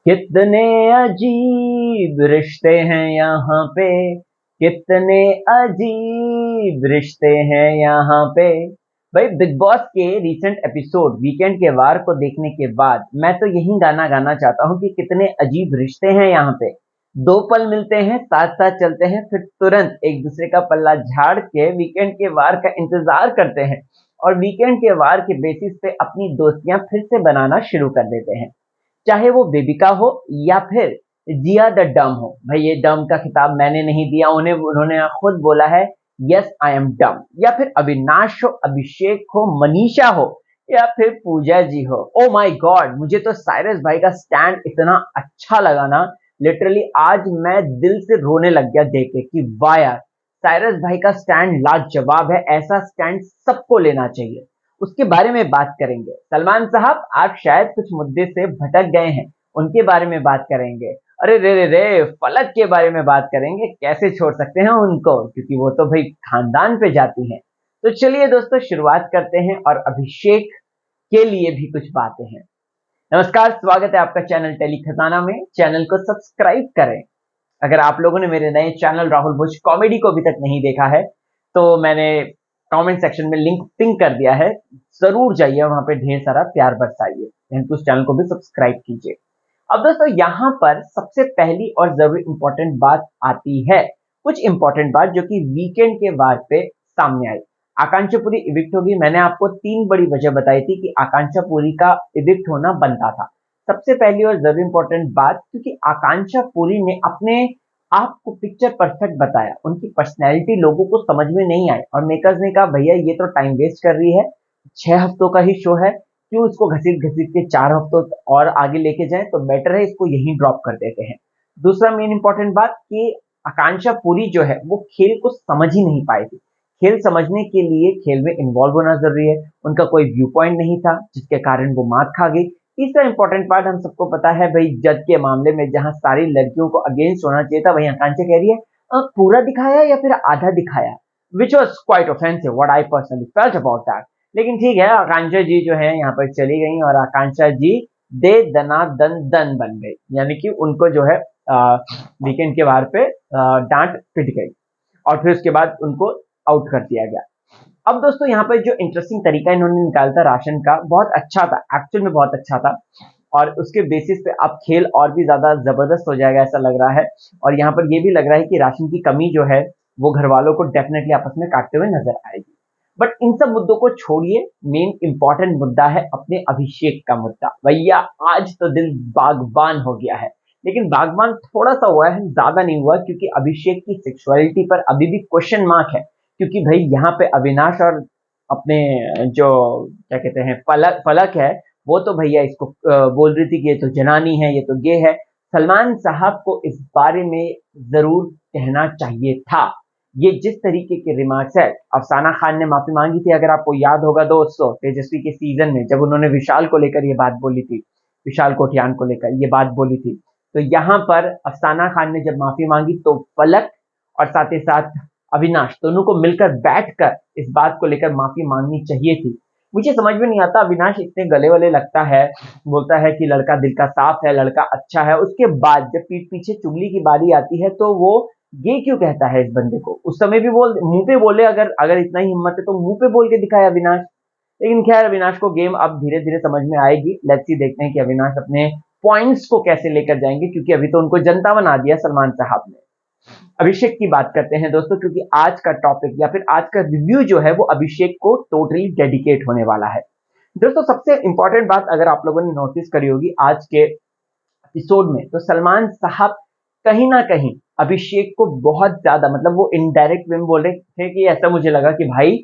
कितने अजीब रिश्ते हैं यहाँ पे। कितने अजीब रिश्ते हैं यहाँ पे। भाई बिग बॉस के रीसेंट एपिसोड वीकेंड के वार को देखने के बाद मैं तो यही गाना गाना चाहता हूँ कि कितने अजीब रिश्ते हैं यहाँ पे। दो पल मिलते हैं, साथ साथ चलते हैं, फिर तुरंत एक दूसरे का पल्ला झाड़ के वीकेंड के वार का इंतजार करते हैं और वीकेंड के वार के बेसिस पे अपनी दोस्तियां फिर से बनाना शुरू कर देते हैं। चाहे वो बेबिका हो या फिर जिया द डम हो। भाई ये डम का खिताब मैंने नहीं दिया उन्हें, उन्होंने खुद बोला है यस आई एम डम। या फिर अविनाश हो, अभिषेक हो, मनीषा हो या फिर पूजा जी हो। ओ माय गॉड, मुझे तो साइरस भाई का स्टैंड इतना अच्छा लगा ना, लिटरली आज मैं दिल से रोने लग गया देख के कि वाह यार, साइरस भाई का स्टैंड लाजवाब है। ऐसा स्टैंड सबको लेना चाहिए। उसके बारे में बात करेंगे। सलमान साहब, आप शायद कुछ मुद्दे से भटक गए हैं, उनके बारे में बात करेंगे। अरे रे रे रे, फलक के बारे में बात करेंगे। कैसे छोड़ सकते हैं उनको, क्योंकि वो तो भाई खानदान पे जाती हैं। तो चलिए दोस्तों, शुरुआत करते हैं और अभिषेक के लिए भी कुछ बातें हैं। नमस्कार, स्वागत है आपका चैनल टेली खजाना में। चैनल को सब्सक्राइब करें। अगर आप लोगों ने मेरे नए चैनल राहुल भुज कॉमेडी को अभी तक नहीं देखा है तो मैंने कमेंट सेक्शन में लिंक पिन कर दिया है, जरूर जाइए, वहां पे ढेर सारा प्यार बरसाइए। उस चैनल को भी सब्सक्राइब कीजिए। अब दोस्तों, यहाँ पर सबसे पहली और जरूरी इंपॉर्टेंट बात आती है, कुछ इंपॉर्टेंट बात जो कि वीकेंड के बाद पे सामने आई। आकांक्षा पुरी इविक्ट होगी। मैंने आपको तीन बड़ी वजह बताई थी कि आकांक्षा पुरी का इविक्ट होना बनता था। सबसे पहली और जरूरी इंपॉर्टेंट बात, क्योंकि आकांक्षा पुरी ने अपने आप को पिक्चर परफेक्ट बताया, उनकी पर्सनैलिटी लोगों को समझ में नहीं आई और मेकर्स ने कहा भैया ये तो टाइम वेस्ट कर रही है, 6 हफ्तों का ही शो है, क्यों इसको घसीट घसीट के 4 हफ्तों और आगे लेके जाएं, तो बेटर है इसको यहीं ड्रॉप कर देते हैं। दूसरा मेन इंपॉर्टेंट बात कि आकांक्षा पुरी जो है वो खेल को समझ ही नहीं पाई थी। खेल समझने के लिए खेल में इन्वॉल्व होना जरूरी है। उनका कोई व्यू पॉइंट नहीं था जिसके कारण वो मात खा गई। तीसरा इंपॉर्टेंट पार्ट, हम सबको पता है भाई, जज के मामले में जहां सारी लड़कियों को अगेंस्ट होना चाहिए था, वहीं आकांक्षा कह रही है पूरा दिखाया या फिर आधा दिखाया, which was quite offensive what I personally felt about that. लेकिन ठीक है, आकांक्षा जी जो है यहाँ पर चली गई और आकांक्षा जी दे दना दन दन बन गई, यानी कि उनको जो है वीकेंड के बाहर पे डांट पिट गई और फिर उसके बाद उनको आउट कर दिया गया। अब दोस्तों, यहाँ पर जो इंटरेस्टिंग तरीका इन्होंने निकाला था राशन का, बहुत अच्छा था, एक्चुअल में बहुत अच्छा था। और उसके बेसिस पे अब खेल और भी ज्यादा जबरदस्त हो जाएगा ऐसा लग रहा है। और यहाँ पर ये भी लग रहा है कि राशन की कमी जो है वो घर वालों को डेफिनेटली आपस में काटते हुए नजर आएगी। बट इन सब मुद्दों को छोड़िए, मेन इंपॉर्टेंट मुद्दा है अपने अभिषेक का मुद्दा। भैया आज तो दिल बागबान हो गया है, लेकिन बागबान थोड़ा सा हुआ है, ज्यादा नहीं हुआ, क्योंकि अभिषेक की सेक्सुअलिटी पर अभी भी क्वेश्चन मार्क है। क्योंकि भाई यहाँ पे अविनाश और अपने जो क्या कहते हैं फलक फलक है, वो तो भैया इसको बोल रही थी कि ये तो जनानी है, ये तो गे है। सलमान साहब को इस बारे में जरूर कहना चाहिए था। ये जिस तरीके के रिमार्क्स है, अफसाना खान ने माफी मांगी थी, अगर आपको याद होगा दोस्तों, तेजस्वी के सीजन में जब उन्होंने विशाल को लेकर ये बात बोली थी, विशाल कोठियान को लेकर ये बात बोली थी, तो यहाँ पर अफसाना खान ने जब माफी मांगी तो फलक और साथ ही साथ अविनाश दोनों को मिलकर बैठकर इस बात को लेकर माफी मांगनी चाहिए थी। मुझे समझ में नहीं आता, अविनाश इतने गले वाले लगता है, बोलता है कि लड़का दिल का साफ है, लड़का अच्छा है, उसके बाद जब पीठ पीछे चुगली की बारी आती है तो वो ये क्यों कहता है इस बंदे को। उस समय भी बोल मुंह पे बोले, अगर अगर इतना ही हिम्मत है तो मुंह पे बोल के दिखाए अविनाश। लेकिन खैर, अविनाश को गेम अब धीरे धीरे समझ में आएगी। लेट्स सी, देखते हैं कि अविनाश अपने पॉइंट्स को कैसे लेकर जाएंगे, क्योंकि अभी तो उनको जनता बना दिया सलमान साहब ने। अभिषेक की बात करते हैं दोस्तों, क्योंकि आज का टॉपिक या फिर आज का रिव्यू जो है वो अभिषेक को टोटली डेडिकेट होने वाला है। दोस्तों, सबसे इंपॉर्टेंट बात अगर आप लोगों ने नोटिस करी होगी आज के एपिसोड में, तो सलमान साहब कहीं ना कहीं अभिषेक को बहुत ज्यादा, मतलब वो इनडायरेक्ट वे में बोल रहे थे कि ऐसा मुझे लगा कि भाई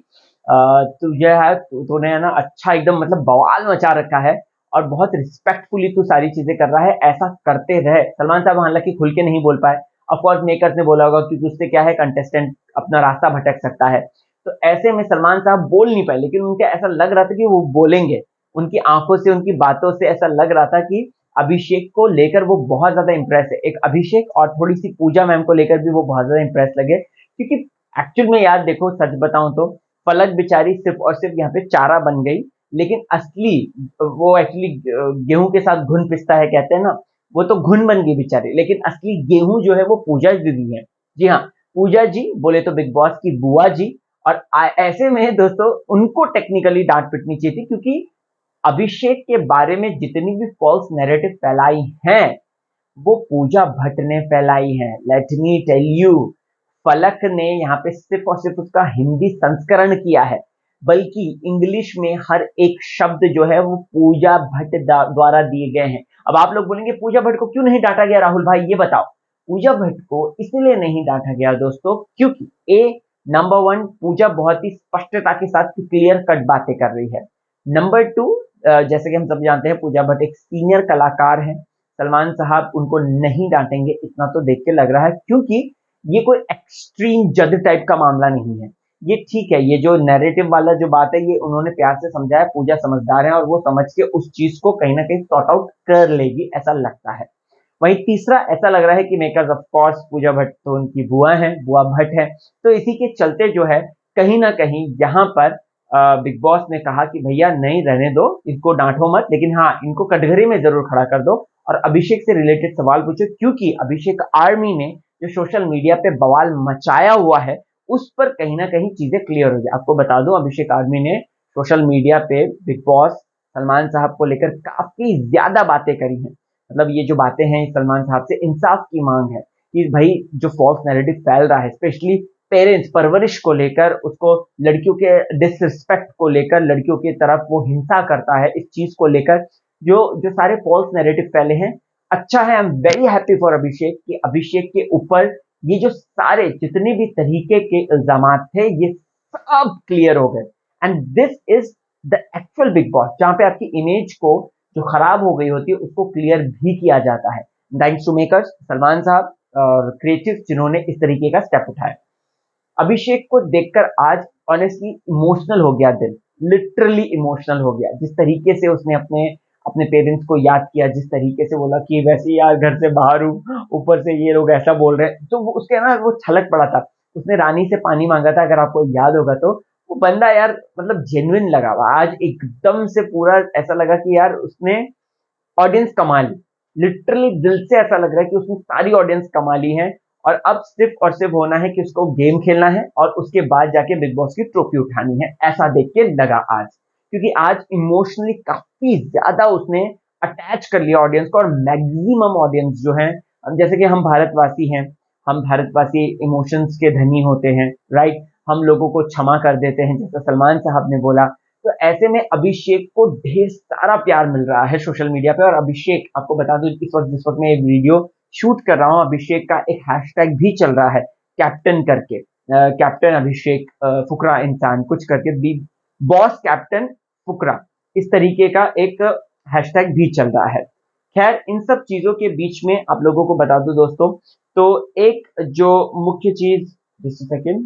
तुझे है, तूने है ना अच्छा एकदम मतलब बवाल मचा रखा है और बहुत रिस्पेक्टफुली तू सारी चीजें कर रहा है, ऐसा करते रहे। सलमान साहब हालांकि खुल के नहीं बोल पाए, ऑफकोर्स मेकर्स ने बोला होगा, क्योंकि उससे क्या है, कंटेस्टेंट अपना रास्ता भटक सकता है। तो ऐसे में सलमान साहब बोल नहीं पाए, लेकिन उनके ऐसा लग रहा था कि वो बोलेंगे। उनकी आंखों से, उनकी बातों से ऐसा लग रहा था कि अभिषेक को लेकर वो बहुत ज्यादा इंप्रेस है। एक अभिषेक और थोड़ी सी पूजा मैम को लेकर भी वो बहुत ज्यादा इंप्रेस लगे, क्योंकि एक्चुअल में यार देखो, सच बताऊं तो फलक बेचारी सिर्फ और सिर्फ यहाँ पे चारा बन गई, लेकिन असली वो एक्चुअली गेहूं के साथ घुन पिसता है कहते हैं ना, वो तो घुन बन गई बेचारी, लेकिन असली गेहूं जो है वो पूजा दीदी है। जी हाँ, पूजा जी बोले तो बिग बॉस की बुआ जी। और ऐसे में दोस्तों उनको टेक्निकली डांट पिटनी चाहिए थी, क्योंकि अभिषेक के बारे में जितनी भी फॉल्स नैरेटिव फैलाई हैं वो पूजा भट्ट ने फैलाई है। लेट मी टेल यू, फलक ने यहाँ पे सिर्फ और सिर्फ उसका हिंदी संस्करण किया है, बल्कि इंग्लिश में हर एक शब्द जो है वो पूजा भट्ट द्वारा दिए गए हैं। अब आप लोग बोलेंगे पूजा भट्ट को क्यों नहीं डांटा गया, राहुल भाई ये बताओ। पूजा भट्ट को इसलिए नहीं डांटा गया दोस्तों, क्योंकि ए नंबर वन, पूजा बहुत ही स्पष्टता के साथ क्लियर कट बातें कर रही है। नंबर टू, जैसे कि हम सब जानते हैं पूजा भट्ट एक सीनियर कलाकार है, सलमान साहब उनको नहीं डांटेंगे इतना तो देख के लग रहा है, क्योंकि ये कोई एक्सट्रीम जद टाइप का मामला नहीं है। ये ठीक है, ये जो नैरेटिव वाला जो बात है ये उन्होंने प्यार से समझाया, पूजा समझदार है और वो समझ के उस चीज को कहीं ना कहीं सॉर्ट आउट कर लेगी ऐसा लगता है। वहीं तीसरा, ऐसा लग रहा है कि makers of course Pooja Bhatt तो उनकी बुआ है, बुआ भट्ट है, तो इसी के चलते जो है कहीं ना कहीं यहाँ पर बिग बॉस ने कहा कि भैया नहीं रहने दो, इनको डांटो मत, लेकिन हाँ इनको कटघरे में जरूर खड़ा कर दो और अभिषेक से रिलेटेड सवाल पूछो, क्योंकि अभिषेक आर्मी ने जो सोशल मीडिया पे बवाल मचाया हुआ है उस पर कहीं ना कहीं चीजें क्लियर हो जाए। आपको बता दूं, अभिषेक आर्मी ने सोशल मीडिया पे बिग बॉस सलमान साहब को लेकर काफी ज्यादा बातें करी हैं। मतलब ये जो बातें हैं सलमान साहब से इंसाफ की मांग है कि भाई जो फॉल्स नैरेटिव फैल रहा है, स्पेशली पेरेंट्स परवरिश को लेकर, उसको लड़कियों के डिसरिस्पेक्ट को लेकर, लड़कियों की तरफ वो हिंसा करता है, इस चीज को लेकर जो जो सारे फॉल्स नैरेटिव फैले हैं। अच्छा है, I am very happy for Abhishek कि अभिषेक के ऊपर ये जो सारे जितने भी तरीके के इल्जामात थे ये सब क्लियर हो गए। And this is the actual big boss, जहां पे आपकी इमेज को जो खराब हो गई होती है उसको क्लियर भी किया जाता है। थैंक्स टू मेकर्स सलमान साहब और क्रिएटिव जिन्होंने इस तरीके का स्टेप उठाया। अभिषेक को देखकर आज ऑनेस्टली इमोशनल हो गया दिल, लिटरली इमोशनल हो गया। जिस तरीके से उसने अपने अपने पेरेंट्स को याद किया, जिस तरीके से बोला कि वैसे यार घर से बाहर हूँ, ऊपर से ये लोग ऐसा बोल रहे हैं, तो वो उसके ना वो छलक पड़ा था। उसने रानी से पानी मांगा था, अगर आपको याद होगा तो। वो बंदा यार मतलब जेन्युइन लगा हुआ, आज एकदम से पूरा ऐसा लगा कि यार उसने ऑडियंस कमा ली। लिटरली दिल से ऐसा लग रहा है कि उसने सारी ऑडियंस कमा ली है और अब सिर्फ और सिर्फ होना है कि उसको गेम खेलना है और उसके बाद जाके बिग बॉस की ट्रॉफी उठानी है, ऐसा देख के लगा आज। क्योंकि आज इमोशनली काफी ज्यादा उसने अटैच कर लिया ऑडियंस को, और मैक्सिमम ऑडियंस जो है, जैसे कि हम भारतवासी हैं, हम भारतवासी इमोशंस के धनी होते हैं, राइट, हम लोगों को क्षमा कर देते हैं जैसा सलमान साहब ने बोला। तो ऐसे में अभिषेक को ढेर सारा प्यार मिल रहा है सोशल मीडिया पे। और अभिषेक, आपको बता दूं इस वक्त जिस वक्त मैं ये वीडियो शूट कर रहा हूँ, अभिषेक का एक हैशटैग भी चल रहा है कैप्टन करके, कैप्टन अभिषेक फुकरा इंसान कुछ करके, बी बॉस कैप्टन फुकरा, इस तरीके का एक हैशटैग भी चल रहा है। खैर इन सब चीजों के बीच में आप लोगों को बता दूं दोस्तों, तो एक जो मुख्य चीज, जस्ट सेकेंड,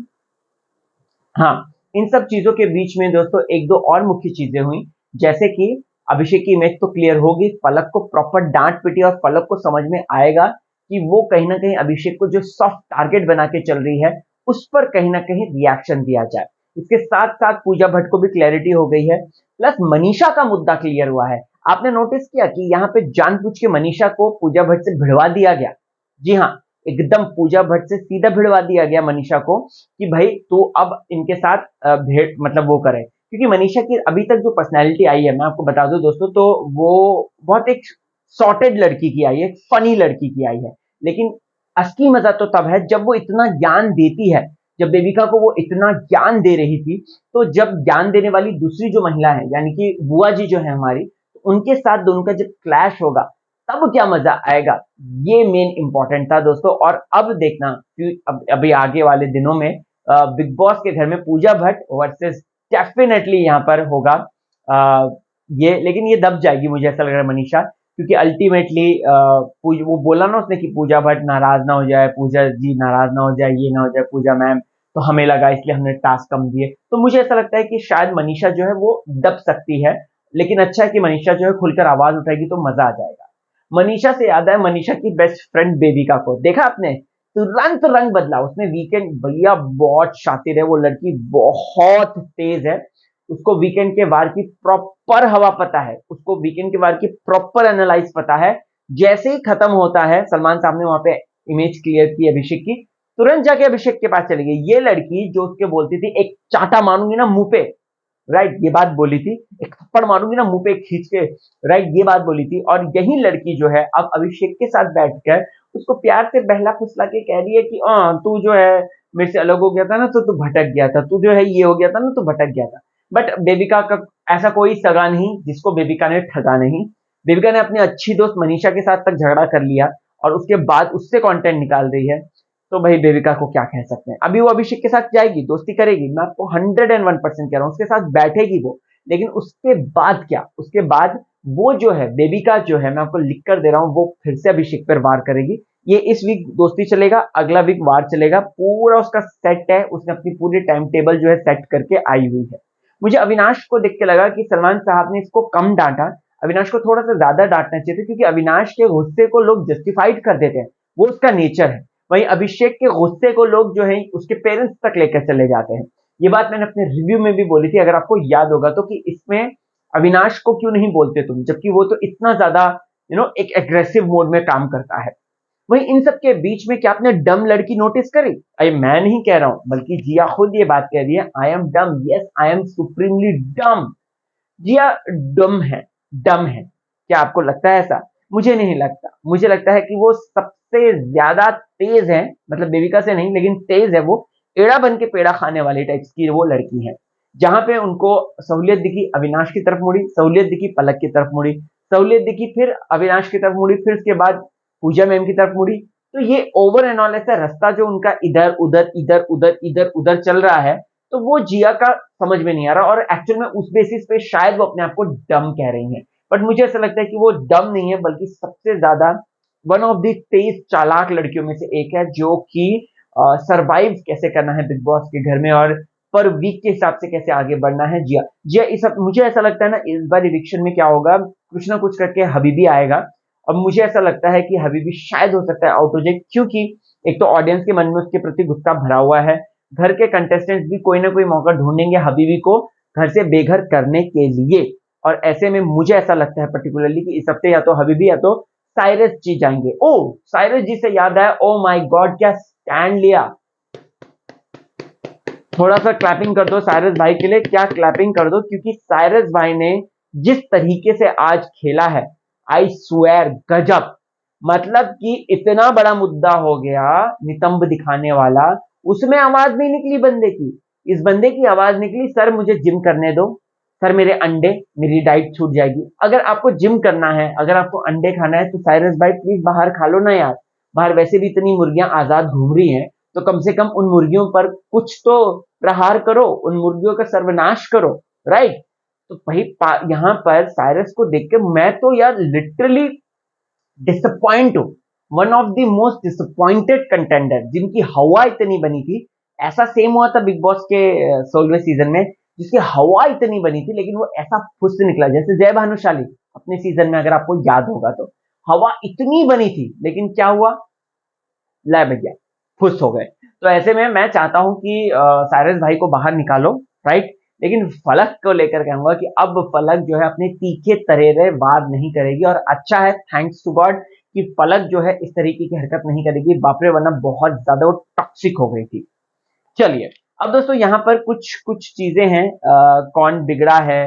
हाँ, इन सब चीजों के बीच में दोस्तों एक दो और मुख्य चीजें हुई, जैसे कि अभिषेक की इमेज तो क्लियर होगी, फलक को प्रॉपर डांट पिटी और फलक को समझ में आएगा कि वो कहीं ना कहीं अभिषेक को जो सॉफ्ट टारगेट बना के चल रही है उस पर कहीं ना कहीं रिएक्शन दिया जाए। इसके साथ साथ पूजा भट्ट को भी क्लैरिटी हो गई है, प्लस मनीषा का मुद्दा क्लियर हुआ है। आपने नोटिस किया कि यहाँ पे जानबूझ के मनीषा को पूजा भट्ट से भिड़वा दिया गया। जी हाँ, एकदम पूजा भट्ट से सीधा भिड़वा दिया गया मनीषा को कि भाई तू अब इनके साथ भेड़ मतलब वो करे, क्योंकि मनीषा की अभी तक जो पर्सनैलिटी आई है, मैं आपको बता दूं दोस्तों, तो वो बहुत एक सॉर्टेड लड़की की आई है, फनी लड़की की आई है। लेकिन असली मजा तो तब है जब वो इतना ज्ञान देती है, जब देविका को वो इतना ज्ञान दे रही थी, तो जब ज्ञान देने वाली दूसरी जो महिला है यानी कि बुआ जी जो है हमारी, उनके साथ दोनों का जब क्लैश होगा तब क्या मजा आएगा, ये मेन इंपॉर्टेंट था दोस्तों। और अब देखना अभी आगे वाले दिनों में बिग बॉस के घर में पूजा भट्ट वर्सेस डेफिनेटली यहाँ पर होगा ये, लेकिन ये दब जाएगी मुझे ऐसा लग रहा है मनीषा, क्योंकि अल्टीमेटली वो बोला ना उसने कि पूजा भट्ट नाराज ना हो जाए, पूजा जी नाराज ना हो जाए, ये ना हो जाए पूजा मैम, तो हमें लगा इसलिए हमने टास्क कम दिए। तो मुझे ऐसा लगता है कि शायद मनीषा जो है वो दब सकती है, लेकिन अच्छा है कि मनीषा जो है खुलकर आवाज उठाएगी तो मजा आ जाएगा। मनीषा से याद है, मनीषा की बेस्ट फ्रेंड बेबिका को देखा आपने, तुरंत रंग बदला उसने वीकेंड, भैया बहुत शातिर है वो लड़की, बहुत तेज है, उसको वीकेंड के वार की प्रॉपर हवा पता है, उसको वीकेंड के वार की प्रॉपर एनालाइज पता है। जैसे ही खत्म होता है, सलमान साहब ने वहां पे इमेज क्लियर की अभिषेक की, तुरंत जाके अभिषेक के पास चली गई। ये लड़की जो उसके बोलती थी एक चाटा मारूंगी ना मुंह पे, राइट, ये बात बोली थी, एक थप्पड़ मारूंगी ना मुंह पे खींच के, राइट, ये बात बोली थी। और यही लड़की जो है अब अभिषेक के साथ बैठकर उसको प्यार से बहला फुसला के कह रही है कि तू जो है मेरे से अलग हो गया था ना, तो तू भटक गया था, तू जो है ये हो गया था ना, तू भटक गया था। बट बेबिका का ऐसा कोई सगा नहीं जिसको बेबिका ने ठगा नहीं। बेबिका ने अपनी अच्छी दोस्त मनीषा के साथ तक झगड़ा कर लिया और उसके बाद उससे कंटेंट निकाल रही है। तो भाई बेबिका को क्या कह सकते हैं। अभी वो अभिषेक के साथ जाएगी, दोस्ती करेगी, मैं आपको 101% कह रहा हूँ, उसके साथ बैठेगी वो। लेकिन उसके बाद क्या, उसके बाद वो जो है बेबिका जो है, मैं आपको लिख कर दे रहा हूँ, वो फिर से अभिषेक पर वार करेगी। ये इस वीक दोस्ती चलेगा, अगला वीक वार चलेगा, पूरा उसका सेट है। उसने अपनी पूरी टाइम टेबल जो है सेट करके आई हुई है। मुझे अविनाश को देख के लगा कि सलमान साहब ने इसको कम डांटा, अविनाश को थोड़ा सा ज्यादा डांटना चाहिए था, क्योंकि अविनाश के गुस्से को लोग जस्टिफाइड कर देते हैं, वो उसका नेचर है। वहीं अभिषेक के गुस्से को लोग जो है उसके पेरेंट्स तक लेकर चले जाते हैं। ये बात मैंने अपने रिव्यू में भी बोली थी, अगर आपको याद होगा तो, कि इसमें अविनाश को क्यों नहीं बोलते तुम, जबकि वो तो इतना ज्यादा एक एग्रेसिव मोड में काम करता है। वहीं इन सब के बीच में क्या आपने डम लड़की नोटिस करी? अरे मैं नहीं कह रहा हूं, बल्कि जिया खुद ये बात कह रही है, I am dumb, yes I am supremely डम। जिया डम है, डम है। क्या आपको लगता है ऐसा? मुझे नहीं लगता। मुझे लगता है कि वो सबसे ज्यादा तेज है, मतलब बेबिका से नहीं लेकिन तेज है वो। एड़ा बन के पेड़ा खाने वाली टाइप्स की वो लड़की है। जहां पे उनको सहूलियत दिखी अविनाश की तरफ मुड़ी, सहूलियत दिखी पलक की तरफ मुड़ी, सहूलियत दिखी फिर अविनाश की तरफ मुड़ी, फिर उसके बाद पूजा मैम की तरफ मुड़ी। तो ये ओवर एंड ऑल ऐसा रास्ता जो उनका इधर उधर इधर उधर इधर उधर चल रहा है, तो वो जिया का समझ में नहीं आ रहा। और एक्चुअल में उस बेसिस पे शायद वो अपने आप को डम कह रही हैं, बट मुझे ऐसा लगता है कि वो डम नहीं है, बल्कि सबसे ज्यादा वन ऑफ द तेज चालाक लड़कियों में से एक है, जो कि सरवाइव कैसे करना है बिग बॉस के घर में, और पर वीक के हिसाब से कैसे आगे बढ़ना है। जिया जिया इस मुझे ऐसा लगता है ना, इस बार इविक्शन में क्या होगा, कुछ ना कुछ करके हबीबी आएगा। अब मुझे ऐसा लगता है कि हबीबी शायद हो सकता है आउट हो जाए, क्योंकि एक तो ऑडियंस के मन में उसके प्रति गुस्सा भरा हुआ है। घर के कंटेस्टेंट्स भी कोई ना कोई मौका ढूंढेंगे हबीबी को घर से बेघर करने के लिए। और ऐसे में मुझे ऐसा लगता है पर्टिकुलरली कि इस हफ्ते या तो हबीबी या तो साइरस जी जाएंगे। ओ साइरस जी से याद आया, ओ माय गॉड क्या स्टैंड लिया। थोड़ा सा क्लैपिंग कर दो साइरस भाई के लिए, क्या क्लैपिंग कर दो, क्योंकि साइरस भाई ने जिस तरीके से आज खेला है, आई स्वेयर गजब। मतलब कि इतना बड़ा मुद्दा हो गया नितंब दिखाने वाला, उसमें आवाज नहीं निकली बंदे की। इस बंदे की आवाज निकली, सर मुझे जिम करने दो, सर मेरे अंडे, मेरी डाइट छूट जाएगी। अगर आपको जिम करना है, अगर आपको अंडे खाना है, तो साइरस भाई प्लीज बाहर खा लो ना यार। बाहर वैसे भी इतनी मुर्गियां आजाद घूम रही हैं, तो कम से कम उन मुर्गियों पर कुछ तो प्रहार करो, उन मुर्गियों का सर्वनाश करो, राइट। तो भाई यहाँ पर साइरस को देख के मैं तो यार लिटरली डिसअपॉइंट हूं। One of the most disappointed contender, जिनकी हवा इतनी बनी थी। ऐसा सेम हुआ था बिग बॉस के 16वें सीजन में, जिसकी हवा इतनी बनी थी, लेकिन वो ऐसा फुस निकला, जैसे जय भानुशाली अपने सीजन में, अगर आपको याद होगा तो। हवा इतनी बनी थी, लेकिन क्या हुआ, लै भैया फुस हो गए। तो ऐसे में मैं चाहता हूं कि साइरस भाई को बाहर निकालो, राइट। लेकिन फलक को लेकर कहूंगा कि अब फलक जो है अपने तीखे तरेरे वार नहीं करेगी, और अच्छा है, थैंक्स टू गॉड, कि फलक जो है इस तरीके की हरकत नहीं करेगी। बापरे, वरना बहुत ज्यादा वो टॉक्सिक हो गई थी। चलिए, अब दोस्तों यहाँ पर कुछ कुछ चीजें हैं, कौन बिगड़ा है,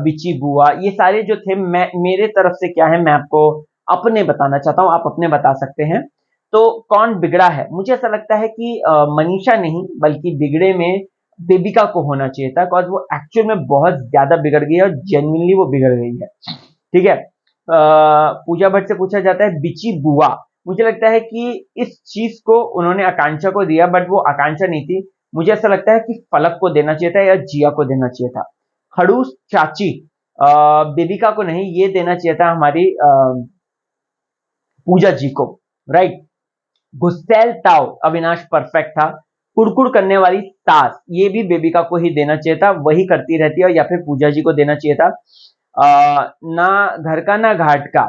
बिची बुआ, ये सारे जो थे, मैं मेरे तरफ से क्या है मैं आपको अपने बताना चाहता हूँ, आप अपने बता सकते हैं। तो कौन बिगड़ा है, मुझे ऐसा लगता है कि मनीषा नहीं, बल्कि बिगड़े में बेबिका को होना चाहिए था, बिकॉज वो एक्चुअल में बहुत ज्यादा बिगड़ गई है, और जेन्युइनली वो बिगड़ गई है। ठीक है। पूजा भट्ट से पूछा जाता है बिची बुआ, मुझे लगता है कि इस चीज को उन्होंने आकांक्षा को दिया, बट वो आकांक्षा नहीं थी। मुझे ऐसा लगता है कि फलक को देना चाहिए था, या जिया को देना चाहिए था। खड़ूस चाची बेबिका को नहीं, ये देना चाहिए था हमारी पूजा जी को, राइट। गुस्सैल ताव अविनाश परफेक्ट था। कुड़कुड़ करने वाली सास, ये भी बेबिका को ही देना चाहिए था, वही करती रहती है, या फिर पूजा जी को देना चाहिए था। ना घर का ना घाट का,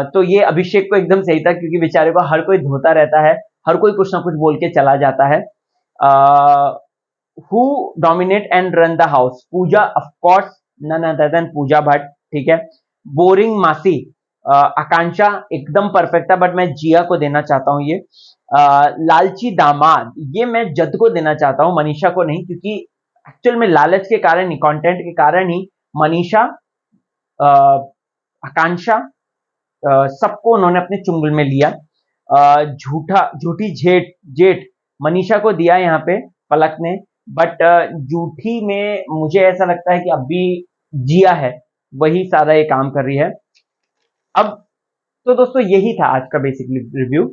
तो ये अभिषेक को एकदम सही था, क्योंकि बेचारे को हर कोई धोता रहता है, हर कोई कुछ ना कुछ बोल के चला जाता है। Who dominate and run the house, Pooja of course, none other than Pooja Bhatt, ठीक है। बोरिंग मासी, आकांक्षा एकदम परफेक्ट था, बट मैं जिया को देना चाहता हूँ ये। लालची दामाद, ये मैं जद को देना चाहता हूँ, मनीषा को नहीं, क्योंकि एक्चुअल में लालच के कारण ही, कंटेंट के कारण ही मनीषा, आकांक्षा, सबको उन्होंने अपने चुंगल में लिया। झूठी जेठ जेठ मनीषा को दिया यहाँ पे पलक ने, बट झूठी में मुझे ऐसा लगता है कि अभी जिया है, वही सारा ये काम कर रही है। अब तो दोस्तों यही था आज का बेसिकली रिव्यू।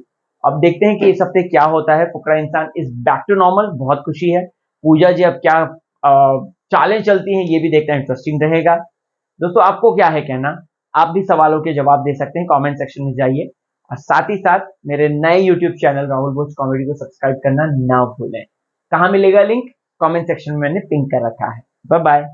अब देखते हैं कि इस हफ्ते क्या होता है। फुकरा इंसान इज बैक टू नॉर्मल, बहुत खुशी है। पूजा जी अब क्या चालें चलती हैं, ये भी देखना इंटरेस्टिंग रहेगा। दोस्तों आपको क्या है कहना, आप भी सवालों के जवाब दे सकते हैं, कमेंट सेक्शन में जाइए, और साथ ही साथ मेरे नए YouTube channel Rahul Bose comedy को सब्सक्राइब करना ना भूलें। कहाँ मिलेगा लिंक, कमेंट सेक्शन में मैंने पिन कर रखा है। Bye bye.